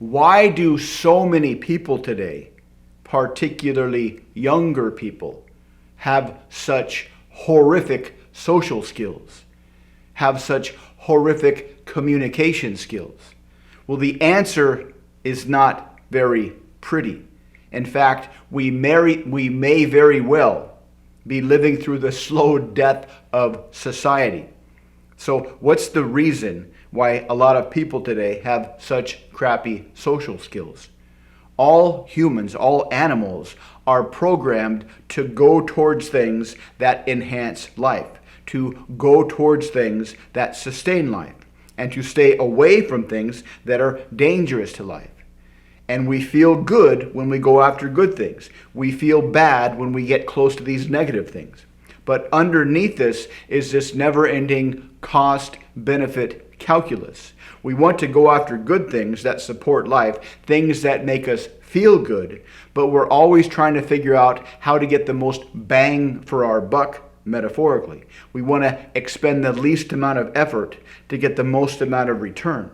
Why do so many people today, particularly younger people, have such horrific social skills, have such horrific communication skills? Well, the answer is not very pretty. In fact, we may very well be living through the slow death of society. So what's the reason why a lot of people today have such crappy social skills? All humans, all animals are programmed to go towards things that enhance life, to go towards things that sustain life, and to stay away from things that are dangerous to life. And we feel good when we go after good things. We feel bad when we get close to these negative things. But underneath this is this never-ending cost-benefit calculus. We want to go after good things that support life, things that make us feel good, but we're always trying to figure out how to get the most bang for our buck, metaphorically. We want to expend the least amount of effort to get the most amount of return.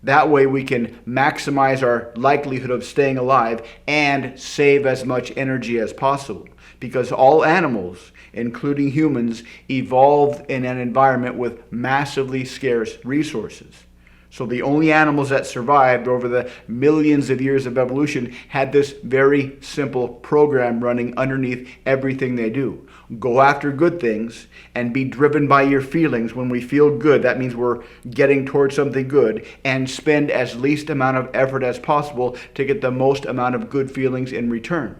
That way we can maximize our likelihood of staying alive and save as much energy as possible. Because all animals, including humans, evolved in an environment with massively scarce resources. So the only animals that survived over the millions of years of evolution had this very simple program running underneath everything they do. Go after good things and be driven by your feelings. When we feel good, that means we're getting towards something good, and spend as least amount of effort as possible to get the most amount of good feelings in return.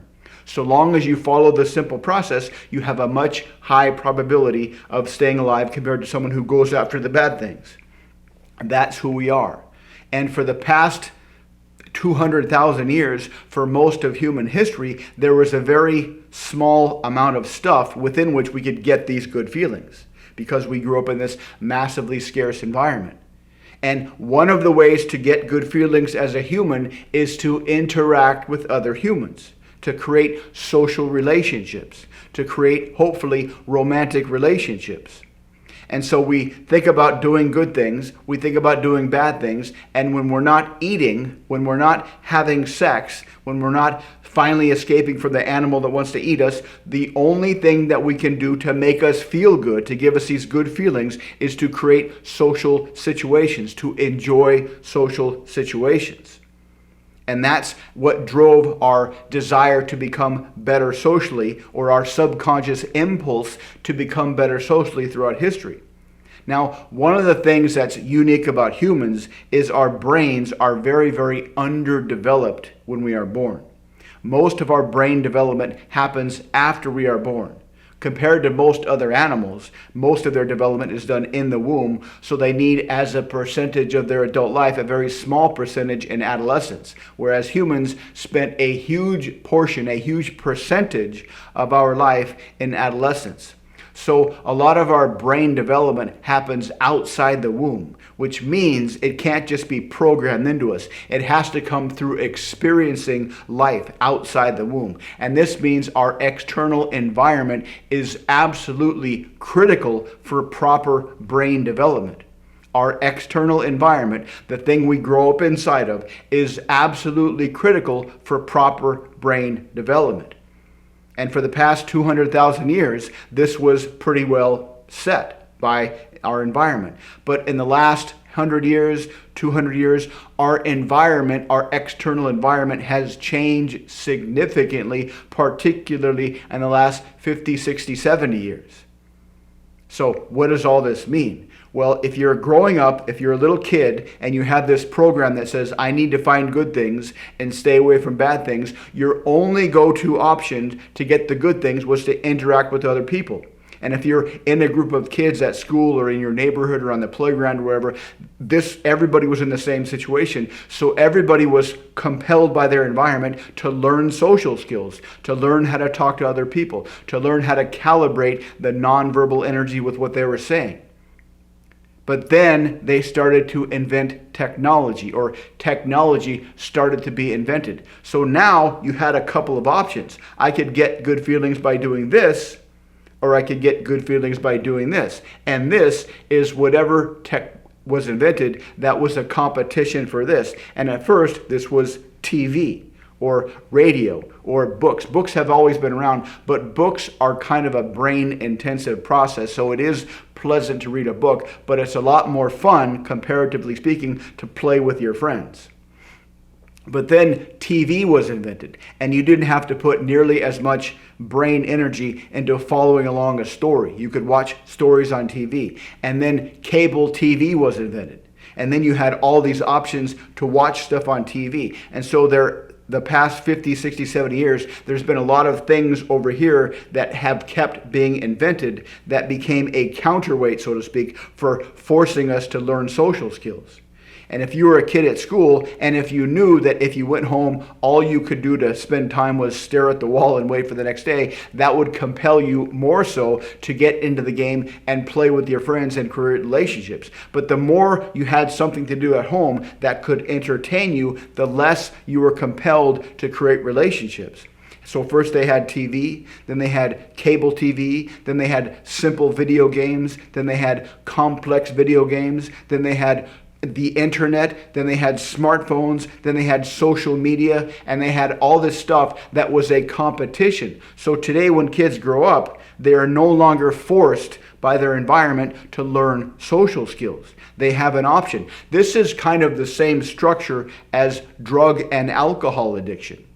So long as you follow this simple process, you have a much high probability of staying alive compared to someone who goes after the bad things. That's who we are. And for the past 200,000 years, for most of human history, there was a very small amount of stuff within which we could get these good feelings, because we grew up in this massively scarce environment. And one of the ways to get good feelings as a human is to interact with other humans, to create social relationships, to create, hopefully, romantic relationships. And so we think about doing good things, we think about doing bad things, and when we're not eating, when we're not having sex, when we're not finally escaping from the animal that wants to eat us, the only thing that we can do to make us feel good, to give us these good feelings, is to create social situations, to enjoy social situations. And that's what drove our desire to become better socially, or our subconscious impulse to become better socially throughout history. Now, one of the things that's unique about humans is our brains are very, very underdeveloped when we are born. Most of our brain development happens after we are born. Compared to most other animals, most of their development is done in the womb, so they need, as a percentage of their adult life, a very small percentage in adolescence, whereas humans spent a huge portion, a huge percentage of our life in adolescence. So a lot of our brain development happens outside the womb, which means it can't just be programmed into us. It has to come through experiencing life outside the womb. And this means our external environment is absolutely critical for proper brain development. Our external environment, the thing we grow up inside of, is absolutely critical for proper brain development. And for the past 200,000 years, this was pretty well set by our environment. But in the last 100 years, 200 years, our environment, our external environment has changed significantly, particularly in the last 50, 60, 70 years. So what does all this mean? Well, if you're growing up, if you're a little kid and you have this program that says, I need to find good things and stay away from bad things, your only go-to option to get the good things was to interact with other people. And if you're in a group of kids at school or in your neighborhood or on the playground or wherever, everybody was in the same situation. So everybody was compelled by their environment to learn social skills, to learn how to talk to other people, to learn how to calibrate the nonverbal energy with what they were saying. But then they started to invent technology, or technology started to be invented. So now you had a couple of options. I could get good feelings by doing this, or I could get good feelings by doing this. And this is whatever was invented that was a competition for this. And at first, this was TV or radio or books. Books have always been around, but books are kind of a brain-intensive process, so it is pleasant to read a book, but it's a lot more fun, comparatively speaking, to play with your friends. But then TV was invented, and you didn't have to put nearly as much brain energy into following along a story. You could watch stories on TV. And then cable TV was invented. And then you had all these options to watch stuff on TV. And so the past 50, 60, 70 years, there's been a lot of things over here that have kept being invented that became a counterweight, so to speak, for forcing us to learn social skills. And if you were a kid at school, and if you knew that if you went home, all you could do to spend time was stare at the wall and wait for the next day, that would compel you more so to get into the game and play with your friends and create relationships. But the more you had something to do at home that could entertain you, the less you were compelled to create relationships. So first they had TV, then they had cable TV, then they had simple video games, then they had complex video games, then they had the internet, then they had smartphones, then they had social media, and they had all this stuff that was a competition. So today when kids grow up, they are no longer forced by their environment to learn social skills. They have an option. This is kind of the same structure as drug and alcohol addiction.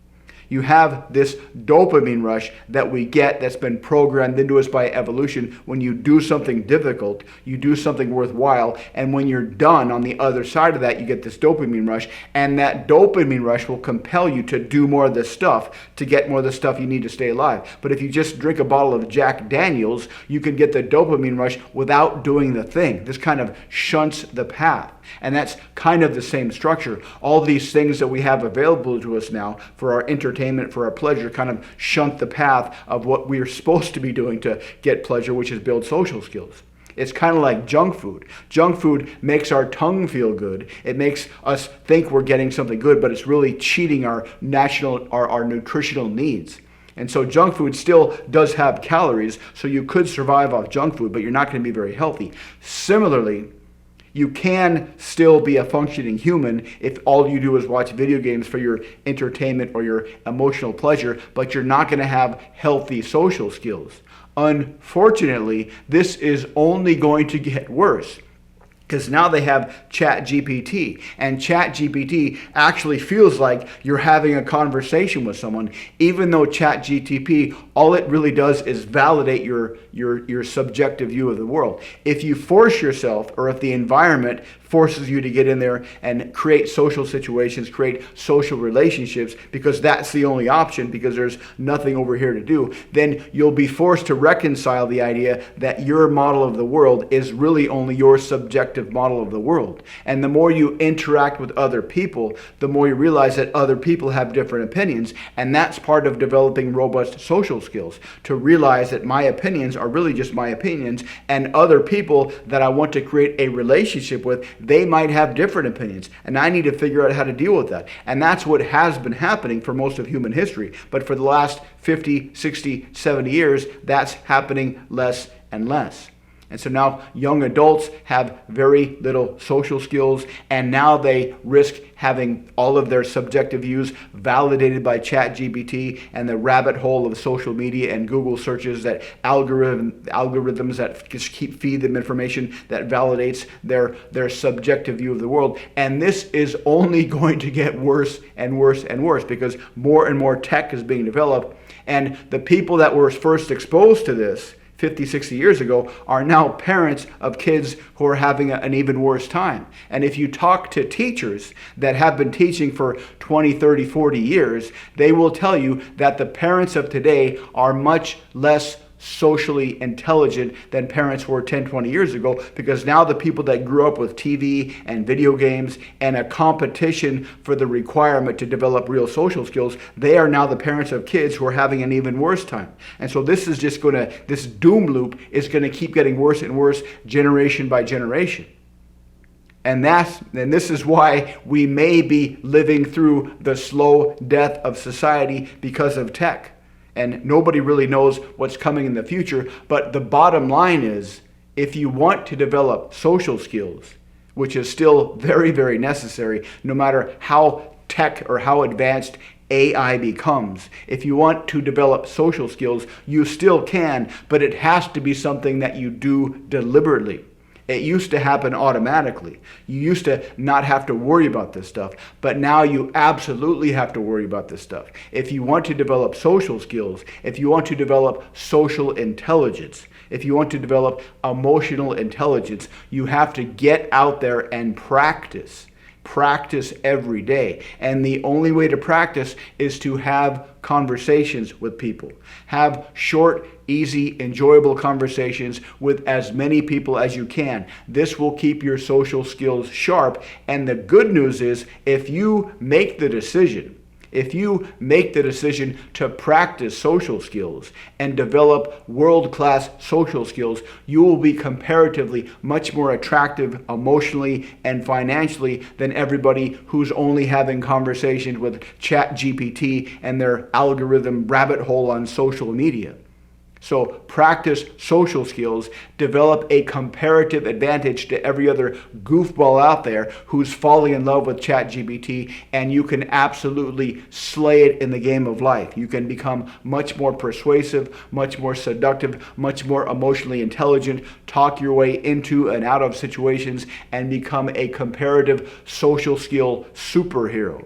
You have this dopamine rush that we get that's been programmed into us by evolution. When you do something difficult, you do something worthwhile, and when you're done on the other side of that, you get this dopamine rush, and that dopamine rush will compel you to do more of this stuff to get more of the stuff you need to stay alive. But if you just drink a bottle of Jack Daniels, you can get the dopamine rush without doing the thing. This kind of shunts the path. And that's kind of the same structure. All these things that we have available to us now for our entertainment, for our pleasure, kind of shunt the path of what we're supposed to be doing to get pleasure, which is build social skills. It's kind of like junk food. Junk food makes our tongue feel good. It makes us think we're getting something good, but it's really cheating our nutritional needs. And so junk food still does have calories, so you could survive off junk food, but you're not going to be very healthy. Similarly, you can still be a functioning human if all you do is watch video games for your entertainment or your emotional pleasure, but you're not going to have healthy social skills. Unfortunately, this is only going to get worse. Because now they have ChatGPT, and ChatGPT actually feels like you're having a conversation with someone, even though ChatGPT, all it really does is validate your subjective view of the world. If you force yourself, or if the environment forces you to get in there and create social situations, create social relationships, because that's the only option, because there's nothing over here to do, then you'll be forced to reconcile the idea that your model of the world is really only your subjective model of the world. And the more you interact with other people, the more you realize that other people have different opinions, and that's part of developing robust social skills, to realize that my opinions are really just my opinions, and other people that I want to create a relationship with, they might have different opinions, and I need to figure out how to deal with that. And that's what has been happening for most of human history. But for the last 50, 60, 70 years, that's happening less and less. And so now young adults have very little social skills, and now they risk having all of their subjective views validated by ChatGPT and the rabbit hole of social media and Google searches, that algorithms that just feed them information that validates their subjective view of the world. And this is only going to get worse and worse and worse, because more and more tech is being developed, and the people that were first exposed to this 50, 60 years ago are now parents of kids who are having an even worse time. And if you talk to teachers that have been teaching for 20, 30, 40 years, they will tell you that the parents of today are much less socially intelligent than parents were 10, 20 years ago, because now the people that grew up with TV and video games and a competition for the requirement to develop real social skills, they are now the parents of kids who are having an even worse time. And so this is just this doom loop is going to keep getting worse and worse generation by generation. And this is why we may be living through the slow death of society because of tech. And nobody really knows what's coming in the future. But the bottom line is, if you want to develop social skills, which is still very, very necessary no matter how tech or how advanced AI becomes. If you want to develop social skills, you still can, but it has to be something that you do deliberately. It used to happen automatically. You used to not have to worry about this stuff, but now you absolutely have to worry about this stuff. If you want to develop social skills, if you want to develop social intelligence, if you want to develop emotional intelligence, you have to get out there and practice. Practice every day. And the only way to practice is to have conversations with people. Have short, easy, enjoyable conversations with as many people as you can. This will keep your social skills sharp. And the good news is, if you make the decision to practice social skills and develop world-class social skills, you will be comparatively much more attractive emotionally and financially than everybody who's only having conversations with ChatGPT and their algorithm rabbit hole on social media. So practice social skills, develop a comparative advantage to every other goofball out there who's falling in love with ChatGPT, and you can absolutely slay it in the game of life. You can become much more persuasive, much more seductive, much more emotionally intelligent, talk your way into and out of situations, and become a comparative social skill superhero.